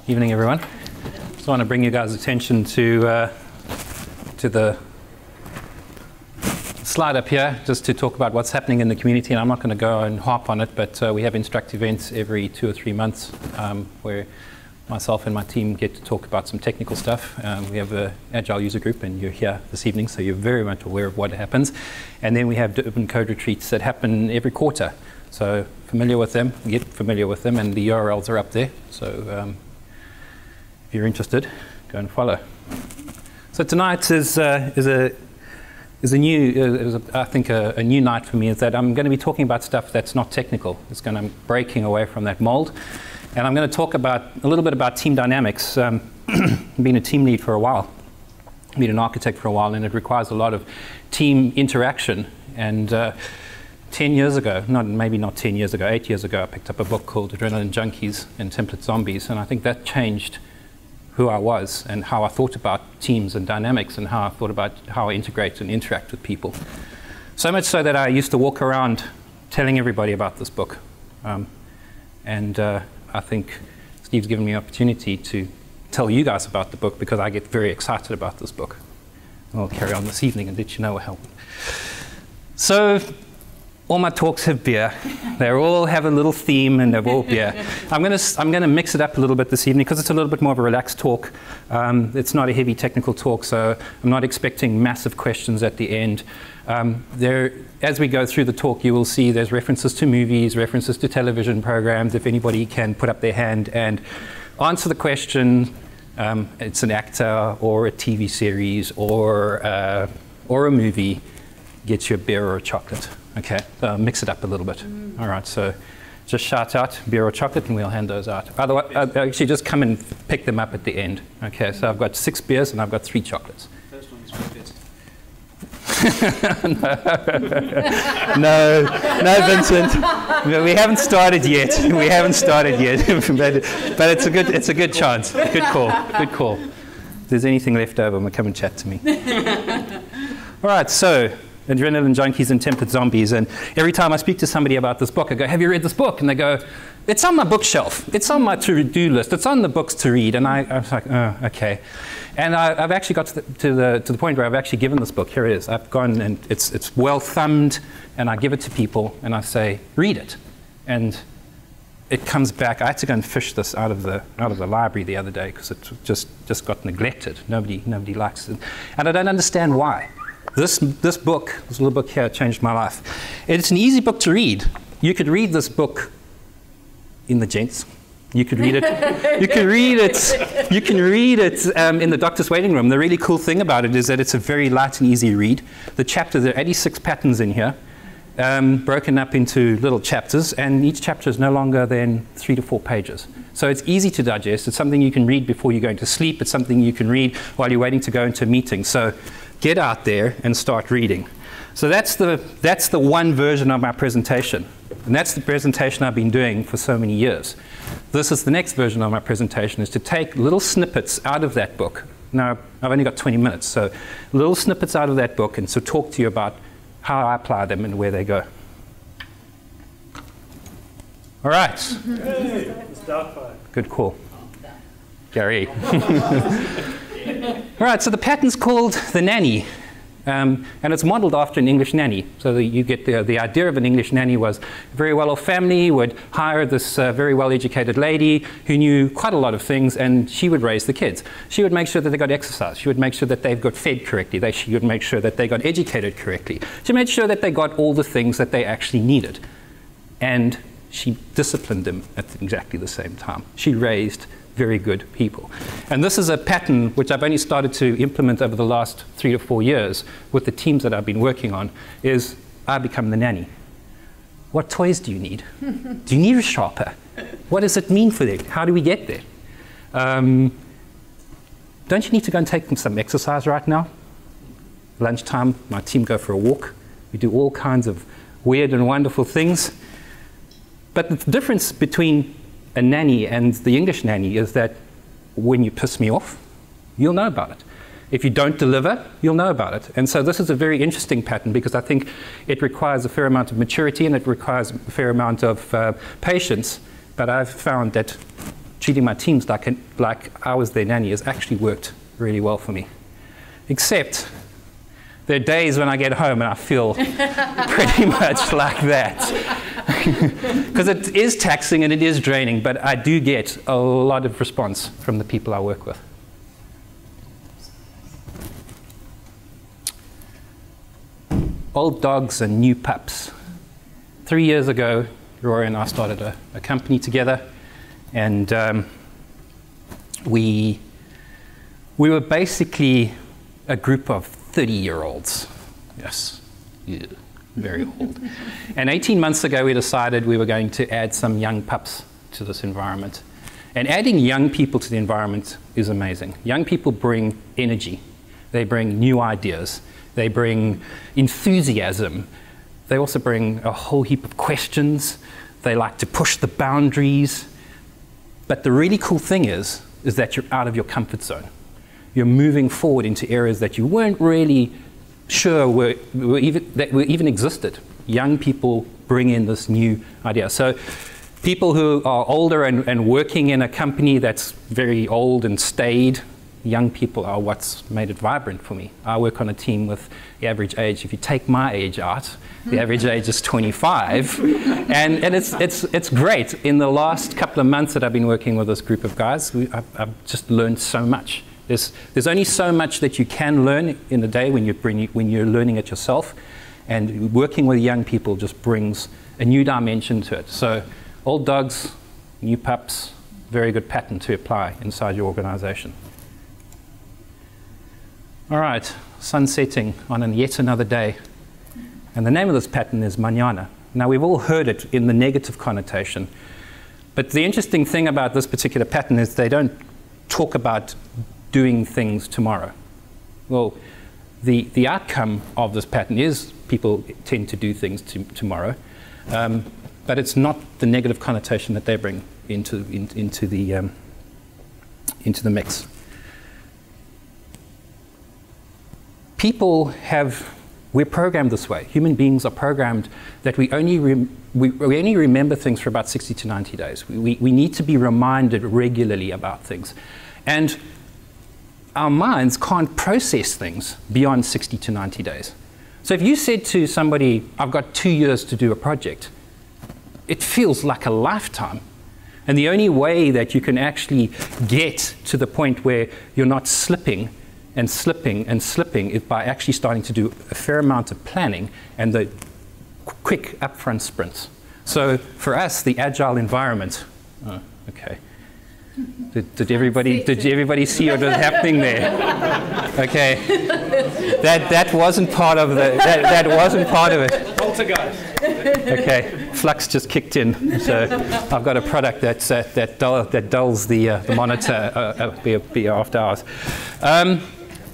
Evening, everyone. Just want to bring you guys' attention to the slide up here, just to talk about what's happening in the community. And I'm not going to go and harp on it, but we have Instruct events every 2 or 3 months where myself and my team get to talk about some technical stuff. We have an Agile user group, and you're here this evening, so you're very much aware of what happens. And then we have the open code retreats that happen every quarter. So familiar with them, get familiar with them, and the URLs are up there. So if you're interested, go and follow. So tonight is a new, I think a new night for me, is that I'm going to be talking about stuff that's not technical. It's going to breaking away from that mold. And I'm going to talk a little bit about team dynamics. I've been a team lead for a while, been an architect for a while, and it requires a lot of team interaction. And 10 years ago, maybe not 10 years ago, 8 years ago, I picked up a book called Adrenalin Junkies and Template Zombies, and I think that changed who I was and how I thought about teams and dynamics and how I thought about how I integrate and interact with people. So much so that I used to walk around telling everybody about this book. I think Steve's given me an opportunity to tell you guys about the book because I get very excited about this book. I'll carry on this evening and let you know what happened. So, all my talks have beer. They all have a little theme and they're all beer. I'm gonna mix it up a little bit this evening because it's a little bit more of a relaxed talk. It's not a heavy technical talk, so I'm not expecting massive questions at the end. As we go through the talk, you will see there's references to movies, references to television programs. If anybody can put up their hand and answer the question, it's an actor or a TV series or a movie, get you a beer or a chocolate. Okay, mix it up a little bit. All right, so just shout out beer or chocolate and we'll hand those out. Otherwise, actually just come and pick them up at the end. Okay, so I've got 6 beers and I've got 3 chocolates. First one is my best. No, Vincent. We haven't started yet. We haven't started yet. but it's a good chance. Good call. Good call. If there's anything left over, come and chat to me. All right, so Adrenalin Junkies and Template Zombies. And every time I speak to somebody about this book, I go, have you read this book? And they go, it's on my bookshelf. It's on my to-do list. It's on the books to read. And I was like, oh, okay. And I've actually got to the point where I've actually given this book. Here it is. I've gone and it's well thumbed, and I give it to people, and I say, read it. And it comes back. I had to go and fish this out of the library the other day because it just got neglected. Nobody likes it. And I don't understand why. This book, this little book here, changed my life. It's an easy book to read. You could read this book in the gents. You could read it. You can read it. You can read it in the doctor's waiting room. The really cool thing about it is that it's a very light and easy read. The chapters, there are 86 patterns in here, broken up into little chapters, and each chapter is no longer than 3 to 4 pages. So it's easy to digest. It's something you can read before you're going to sleep. It's something you can read while you're waiting to go into a meeting. So get out there and start reading. So that's the one version of my presentation. And that's the presentation I've been doing for so many years. This is the next version of my presentation, is to take little snippets out of that book. Now, I've only got 20 minutes, so little snippets out of that book, and so talk to you about how I apply them and where they go. All right. Hey, start fire. Good call. Gary. All right, so the pattern's called the Nanny, and it's modeled after an English nanny. So you get the idea of an English nanny was a very well-off family would hire this very well-educated lady who knew quite a lot of things, and she would raise the kids. She would make sure that they got exercise. She would make sure that they got fed correctly. She would make sure that they got educated correctly. She made sure that they got all the things that they actually needed. And she disciplined them at exactly the same time. She raised very good people. And this is a pattern which I've only started to implement over the last 3 to 4 years with the teams that I've been working on, is I become the nanny. What toys do you need? Do you need a sharper? What does it mean for them? How do we get there? Don't you need to go and take them some exercise right now? Lunchtime, my team go for a walk. We do all kinds of weird and wonderful things. But the difference between a nanny and the English nanny is that when you piss me off, you'll know about it. If you don't deliver, you'll know about it. And so this is a very interesting pattern because I think it requires a fair amount of maturity and it requires a fair amount of patience. But I've found that treating my teams like I was their nanny has actually worked really well for me. Except there are days when I get home and I feel pretty much like that. Because it is taxing and it is draining, but I do get a lot of response from the people I work with. Old dogs and new pups. 3 years ago, Rory and I started a company together, and we were basically a group of 30-year-olds. Yes, yeah, very old. And 18 months ago, we decided we were going to add some young pups to this environment. And adding young people to the environment is amazing. Young people bring energy. They bring new ideas. They bring enthusiasm. They also bring a whole heap of questions. They like to push the boundaries. But the really cool thing is that you're out of your comfort zone. You're moving forward into areas that you weren't really sure were even existed. Young people bring in this new idea. So people who are older and working in a company that's very old and staid, young people are what's made it vibrant for me. I work on a team with the average age. If you take my age out, the average age is 25. and it's great. In the last couple of months that I've been working with this group of guys, I've just learned so much. There's only so much that you can learn in a day when you're learning it yourself. And working with young people just brings a new dimension to it. So old dogs, new pups, very good pattern to apply inside your organization. All right, sun setting on yet another day. And the name of this pattern is mañana. Now, we've all heard it in the negative connotation. But the interesting thing about this particular pattern is they don't talk about doing things tomorrow. Well, the outcome of this pattern is people tend to do things tomorrow. But it's not the negative connotation that they bring into the mix. We're programmed this way. Human beings are programmed that we only remember things for about 60 to 90 days. We need to be reminded regularly about things. And our minds can't process things beyond 60 to 90 days. So if you said to somebody, I've got 2 years to do a project, it feels like a lifetime. And the only way that you can actually get to the point where you're not slipping and slipping and slipping is by actually starting to do a fair amount of planning and the quick upfront sprints. So for us, the agile environment, okay. Did everybody see what was happening there? Okay. That wasn't part of that wasn't part of it. Poltergeist. Okay, Flux just kicked in. So I've got a product that dulls the monitor be after hours.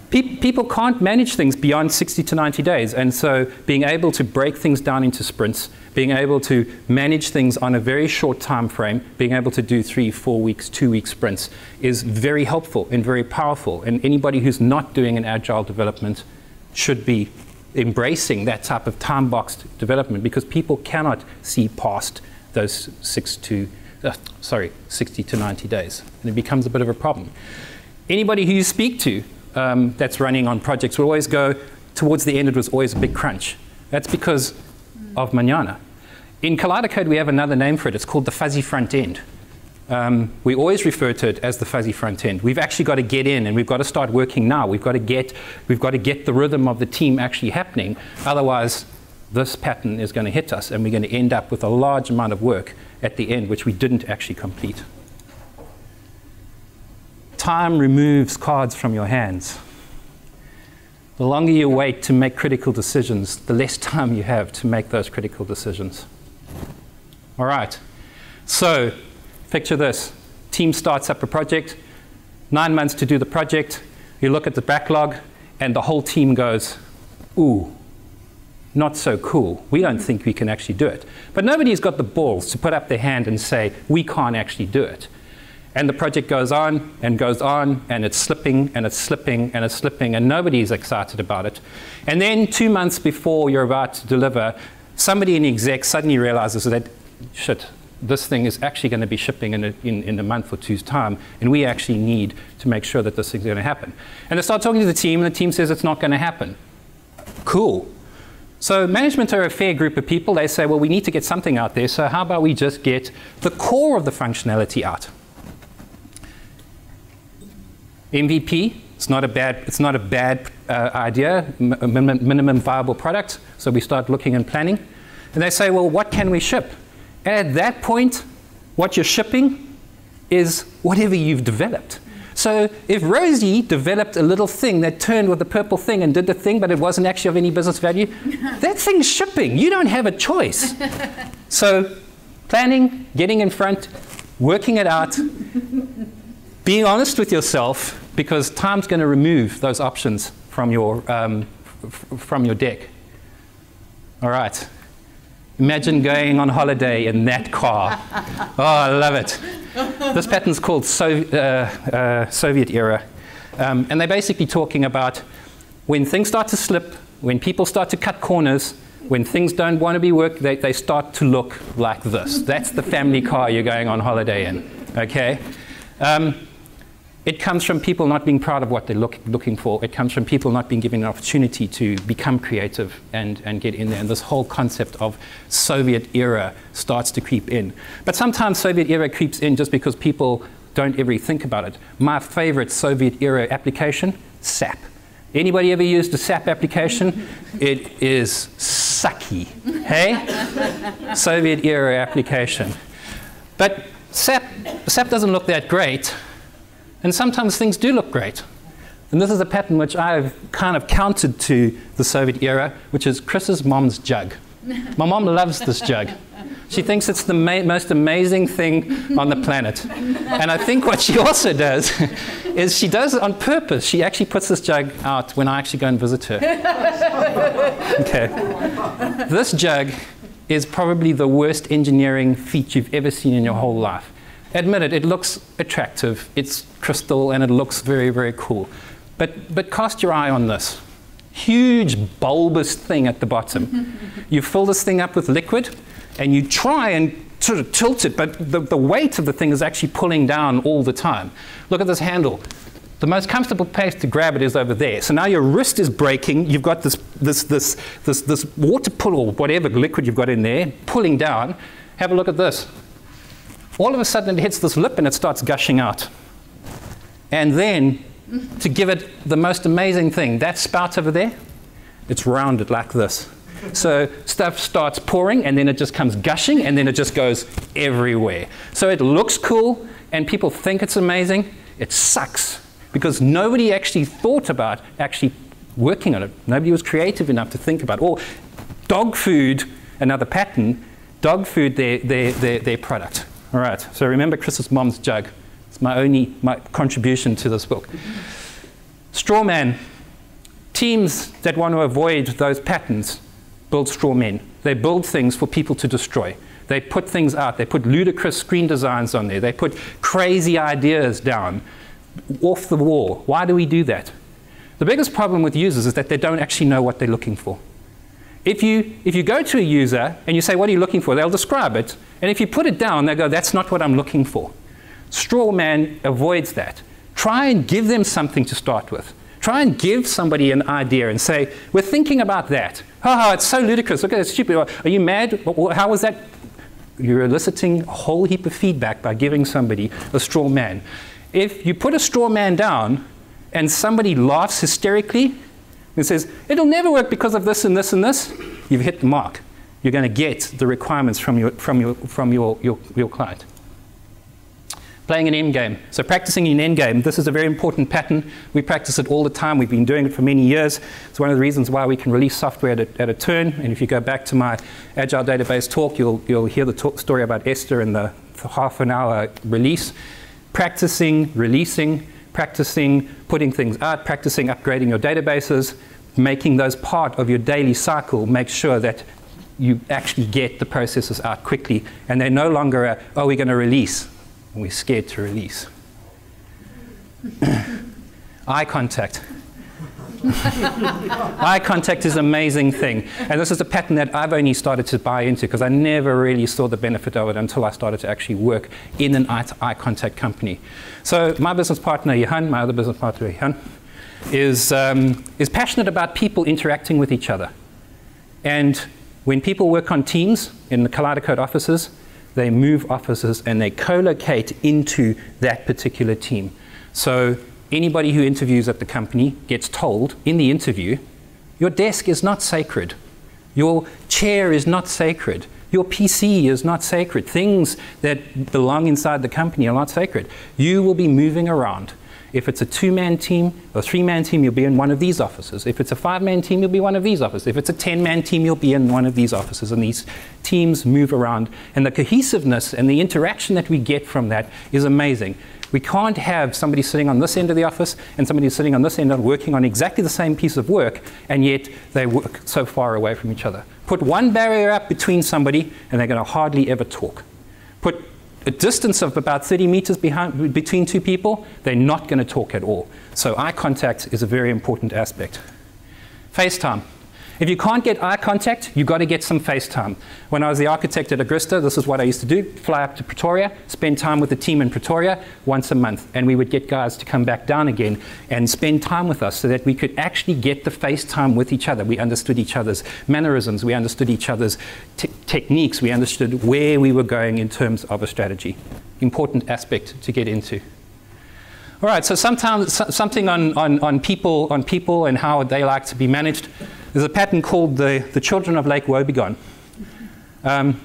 People can't manage things beyond 60 to 90 days, and so being able to break things down into sprints, being able to manage things on a very short time frame, being able to do 3, 4 weeks, 2-week sprints is very helpful and very powerful. And anybody who's not doing an agile development should be embracing that type of time-boxed development, because people cannot see past those 60 to 90 days, and it becomes a bit of a problem. Anybody who you speak to that's running on projects will always go, towards the end it was always a big crunch. That's because of mañana. In Kaleidocode we have another name for it. It's called the fuzzy front end. We always refer to it as the fuzzy front end. We've actually got to get in and we've got to start working now. We've got to get the rhythm of the team actually happening. Otherwise, this pattern is going to hit us and we're going to end up with a large amount of work at the end which we didn't actually complete. Time removes cards from your hands. The longer you wait to make critical decisions, the less time you have to make those critical decisions. All right, so picture this. Team starts up a project, 9 months to do the project. You look at the backlog and the whole team goes, ooh, not so cool. We don't think we can actually do it. But nobody's got the balls to put up their hand and say, we can't actually do it. And the project goes on, and it's slipping, and it's slipping, and it's slipping, and nobody's excited about it. And then 2 months before you're about to deliver, somebody in the exec suddenly realizes that, shit, this thing is actually going to be shipping in a month or two's time, and we actually need to make sure that this thing's going to happen. And they start talking to the team, and the team says it's not going to happen. Cool. So management are a fair group of people. They say, well, we need to get something out there, so how about we just get the core of the functionality out? MVP, it's not a bad idea, minimum viable product, so we start looking and planning. And they say, well, what can we ship? And at that point, what you're shipping is whatever you've developed. So if Rosie developed a little thing that turned with the purple thing and did the thing, but it wasn't actually of any business value, that thing's shipping. You don't have a choice. So planning, getting in front, working it out, being honest with yourself, because time's going to remove those options from your deck. All right. Imagine going on holiday in that car. Oh, I love it. This pattern's called Soviet era. And they're basically talking about when things start to slip, when people start to cut corners, when things don't want to be worked, they start to look like this. That's the family car you're going on holiday in, okay? It comes from people not being proud of what they're looking for. It comes from people not being given an opportunity to become creative and get in there. And this whole concept of Soviet era starts to creep in. But sometimes Soviet era creeps in just because people don't ever think about it. My favorite Soviet era application, SAP. Anybody ever used a SAP application? It is sucky, hey? Soviet era application. But SAP doesn't look that great. And sometimes things do look great. And this is a pattern which I've kind of countered to the Soviet era, which is Chris's mom's jug. My mom loves this jug. She thinks it's the most amazing thing on the planet. And I think what she also does is she does it on purpose. She actually puts this jug out when I actually go and visit her. Okay. This jug is probably the worst engineering feat you've ever seen in your whole life. Admit it, it looks attractive, it's crystal, and it looks very, very cool. But cast your eye on this. Huge bulbous thing at the bottom. You fill this thing up with liquid, and you try and sort of tilt it, but the weight of the thing is actually pulling down all the time. Look at this handle. The most comfortable place to grab it is over there. So now your wrist is breaking, you've got this water pull or whatever liquid you've got in there, pulling down. Have a look at this. All of a sudden it hits this lip and it starts gushing out. And then, to give it the most amazing thing, that spout over there, it's rounded like this. So stuff starts pouring and then it just comes gushing and then it just goes everywhere. So it looks cool and people think it's amazing. It sucks because nobody actually thought about actually working on it. Nobody was creative enough to think about it. Or dog food, another pattern, dog food their product. All right, so remember Chris's mom's jug. It's my contribution to this book. Straw man. Teams that want to avoid those patterns build straw men. They build things for people to destroy. They put things out. They put ludicrous screen designs on there. They put crazy ideas down, off the wall. Why do we do that? The biggest problem with users is that they don't actually know what they're looking for. If you go to a user and you say, what are you looking for? They'll describe it. And if you put it down, they go, that's not what I'm looking for. Straw man avoids that. Try and give them something to start with. Try and give somebody an idea and say, we're thinking about that. Oh, it's so ludicrous. Look at that, stupid. Are you mad? How was that? You're eliciting a whole heap of feedback by giving somebody a straw man. If you put a straw man down and somebody laughs hysterically, and says, it'll never work because of this and this and this, you've hit the mark. You're going to get the requirements from your client. Playing an endgame. So practicing an endgame, this is a very important pattern. We practice it all the time. We've been doing it for many years. It's one of the reasons why we can release software at a turn. And if you go back to my Agile database talk, you'll hear the story about Esther and the half-an-hour release. Practicing, releasing, practicing putting things out, practicing upgrading your databases, making those part of your daily cycle, make sure that you actually get the processes out quickly. And they're no longer oh, we're going to release, and we're scared to release. Eye contact. Eye contact is an amazing thing. And this is a pattern that I've only started to buy into because I never really saw the benefit of it until I started to actually work in an eye contact company. So my business partner, Johan, my other business partner, Johan, is passionate about people interacting with each other. And when people work on teams in the Kaleidocode offices, they move offices and they co-locate into that particular team. So anybody who interviews at the company gets told in the interview, your desk is not sacred. Your chair is not sacred. Your PC is not sacred. Things that belong inside the company are not sacred. You will be moving around. If it's a 2-man team or 3-man team, you'll be in one of these offices. If it's a 5-man team, you'll be one of these offices. If it's a 10-man team, you'll be in one of these offices. And these teams move around. And the cohesiveness and the interaction that we get from that is amazing. We can't have somebody sitting on this end of the office and somebody sitting on this end working on exactly the same piece of work, and yet they work so far away from each other. Put one barrier up between somebody, and they're going to hardly ever talk. Put a distance of about 30 meters between two people, they're not going to talk at all. So eye contact is a very important aspect. FaceTime. If you can't get eye contact, you've got to get some FaceTime. When I was the architect at Agrista, this is what I used to do. Fly up to Pretoria, spend time with the team in Pretoria once a month. And we would get guys to come back down again and spend time with us so that we could actually get the FaceTime with each other. We understood each other's mannerisms. We understood each other's techniques. We understood where we were going in terms of a strategy. Important aspect to get into. All right, so sometimes something on people and how they like to be managed. There's a pattern called the Children of Lake Wobegon. And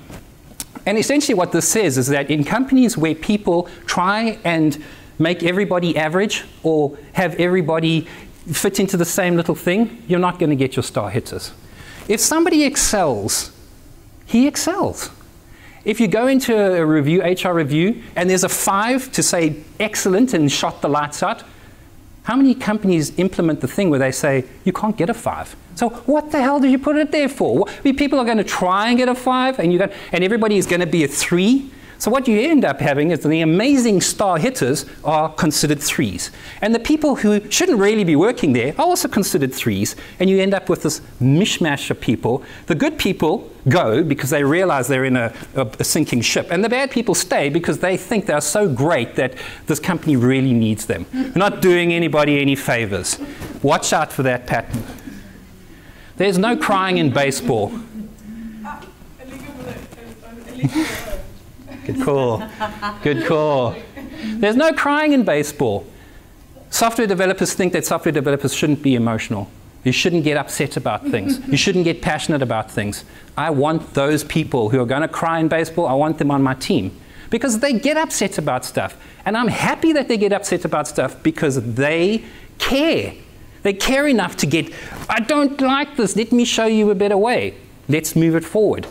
essentially what this says is that in companies where people try and make everybody average or have everybody fit into the same little thing, you're not going to get your star hitters. If somebody excels, he excels. If you go into a review, HR review, and there's a 5 to say excellent and shot the lights out, how many companies implement the thing where they say, you can't get a 5? So what the hell did you put it there for? People are going to try and get a 5, and everybody is going to be a 3. So what you end up having is the amazing star hitters are considered 3s. And the people who shouldn't really be working there are also considered 3s. And you end up with this mishmash of people. The good people go because they realize they're in a sinking ship. And the bad people stay because they think they're so great that this company really needs them. They're not doing anybody any favors. Watch out for that pattern. There's no crying in baseball. Good call. Good call. There's no crying in baseball. Software developers think that software developers shouldn't be emotional. You shouldn't get upset about things. You shouldn't get passionate about things. I want those people who are going to cry in baseball, I want them on my team. Because they get upset about stuff. And I'm happy that they get upset about stuff because they care. They care enough to get, I don't like this, let me show you a better way. Let's move it forward.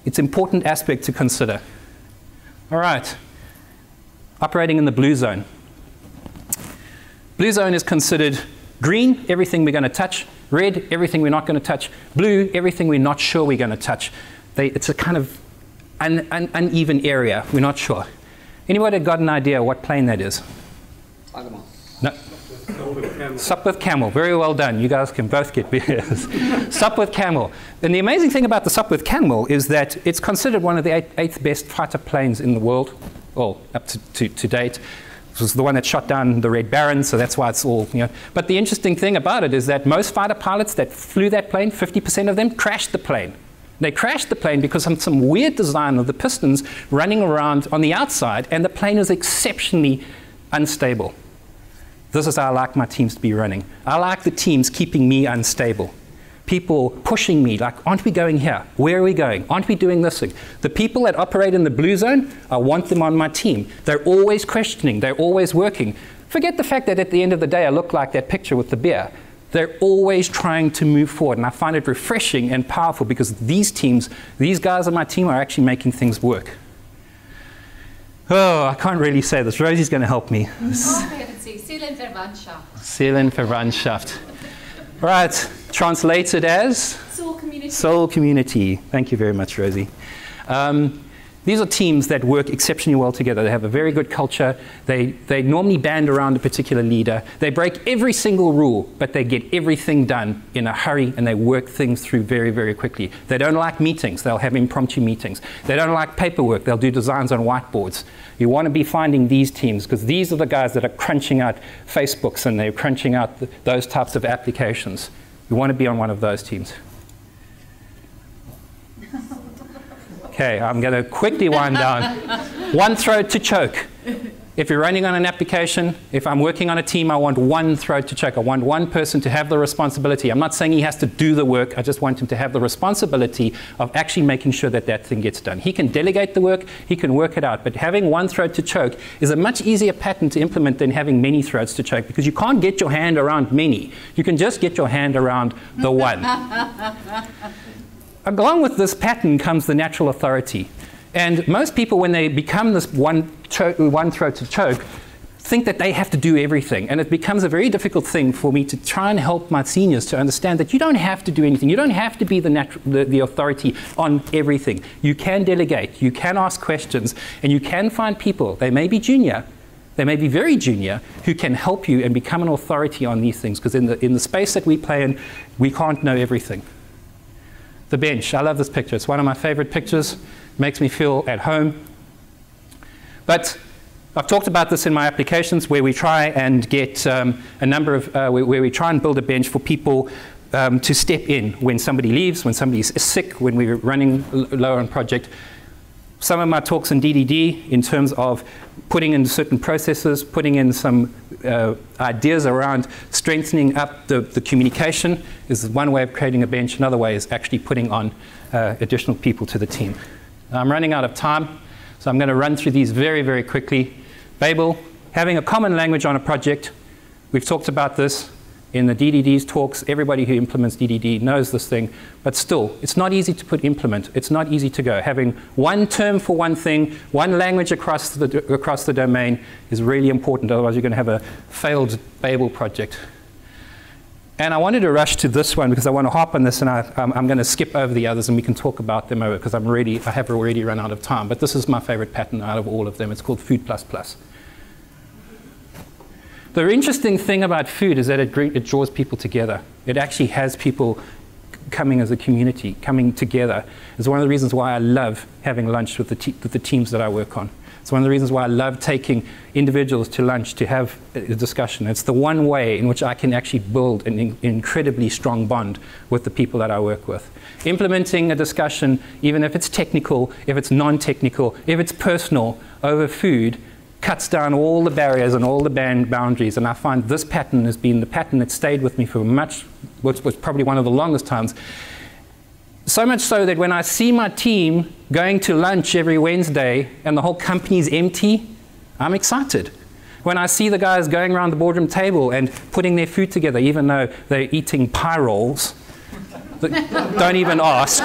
It's an important aspect to consider. All right, operating in the blue zone. Blue zone is considered green, everything we're going to touch. Red, everything we're not going to touch. Blue, everything we're not sure we're going to touch. It's a kind of uneven area. We're not sure. Anybody got an idea what plane that is? No. Sopwith Camel. Very well done. You guys can both get beers. Sopwith Camel. And the amazing thing about the Sopwith Camel is that it's considered one of the 8th best fighter planes in the world, well, up to date. It was the one that shot down the Red Baron, so that's why it's all, you know. But the interesting thing about it is that most fighter pilots that flew that plane, 50% of them crashed the plane. They crashed the plane because of some weird design of the pistons running around on the outside, and the plane is exceptionally unstable. This is how I like my teams to be running. I like the teams keeping me unstable. People pushing me, like, aren't we going here? Where are we going? Aren't we doing this thing? The people that operate in the blue zone, I want them on my team. They're always questioning. They're always working. Forget the fact that at the end of the day, I look like that picture with the beer. They're always trying to move forward. And I find it refreshing and powerful because these teams, these guys on my team are actually making things work. Oh, I can't really say this. Rosie's going to help me. Seelenverwandtschaft. Right, translated as? Soul community. Soul community. Thank you very much, Rosie. These are teams that work exceptionally well together. They have a very good culture. They normally band around a particular leader. They break every single rule, but they get everything done in a hurry, and they work things through very, very quickly. They don't like meetings. They'll have impromptu meetings. They don't like paperwork. They'll do designs on whiteboards. You want to be finding these teams, because these are the guys that are crunching out Facebooks, and they're crunching out those types of applications. You want to be on one of those teams. Okay, I'm going to quickly wind down. One throat to choke. If you're running on an application, if I'm working on a team, I want one throat to choke. I want one person to have the responsibility. I'm not saying he has to do the work. I just want him to have the responsibility of actually making sure that that thing gets done. He can delegate the work. He can work it out. But having one throat to choke is a much easier pattern to implement than having many throats to choke, because you can't get your hand around many. You can just get your hand around the one. Along with this pattern comes the natural authority. And most people, when they become this one throat to choke, think that they have to do everything. And it becomes a very difficult thing for me to try and help my seniors to understand that you don't have to do anything. You don't have to be the authority on everything. You can delegate. You can ask questions. And you can find people, they may be junior, they may be very junior, who can help you and become an authority on these things. Because in the space that we play in, we can't know everything. The bench. I love this picture. It's one of my favorite pictures. It makes me feel at home. But I've talked about this in my applications, where we try and get a number of, where we try and build a bench for people to step in when somebody leaves, when somebody's sick, when we're running low on project. Some of my talks in DDD in terms of putting in certain processes, putting in some ideas around strengthening up the communication is one way of creating a bench. Another way is actually putting on additional people to the team. I'm running out of time, so I'm going to run through these very, very quickly. Babel, having a common language on a project. We've talked about this in the DDD's talks. Everybody who implements DDD knows this thing, but still, it's not easy to put implement. It's not easy to go. Having one term for one thing, one language across the domain is really important. Otherwise, you're going to have a failed Babel project. And I wanted to rush to this one because I want to harp on this, and I'm going to skip over the others, and we can talk about them over, because I have already run out of time. But this is my favorite pattern out of all of them. It's called Food++. The interesting thing about food is that it draws people together. It actually has people coming as a community, coming together. It's one of the reasons why I love having lunch with the teams that I work on. It's one of the reasons why I love taking individuals to lunch to have a discussion. It's the one way in which I can actually build an incredibly strong bond with the people that I work with. Implementing a discussion, even if it's technical, if it's non-technical, if it's personal, over food, cuts down all the barriers and all the boundaries. And I find this pattern has been the pattern that stayed with me for which was probably one of the longest times. So much so that when I see my team going to lunch every Wednesday and the whole company's empty, I'm excited. When I see the guys going around the boardroom table and putting their food together, even though they're eating pie rolls, don't even ask.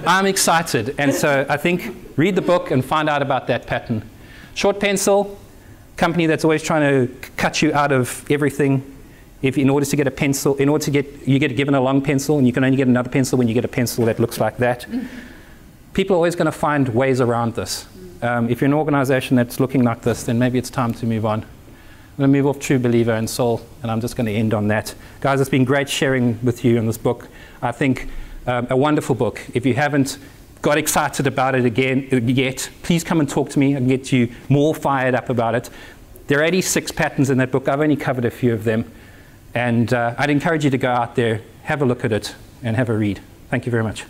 I'm excited. And so I think read the book and find out about that pattern. Short pencil, company that's always trying to cut you out of everything. If in order to get a pencil, you get given a long pencil, and you can only get another pencil when you get a pencil that looks like that. People are always going to find ways around this. If you're an organization that's looking like this, then maybe it's time to move on. I'm going to move off True Believer and Soul, and I'm just going to end on that. Guys, it's been great sharing with you on this book. I think a wonderful book. If you haven't got excited about it yet, please come and talk to me and get you more fired up about it. There are 86 patterns in that book. I've only covered a few of them. And I'd encourage you to go out there, have a look at it, and have a read. Thank you very much.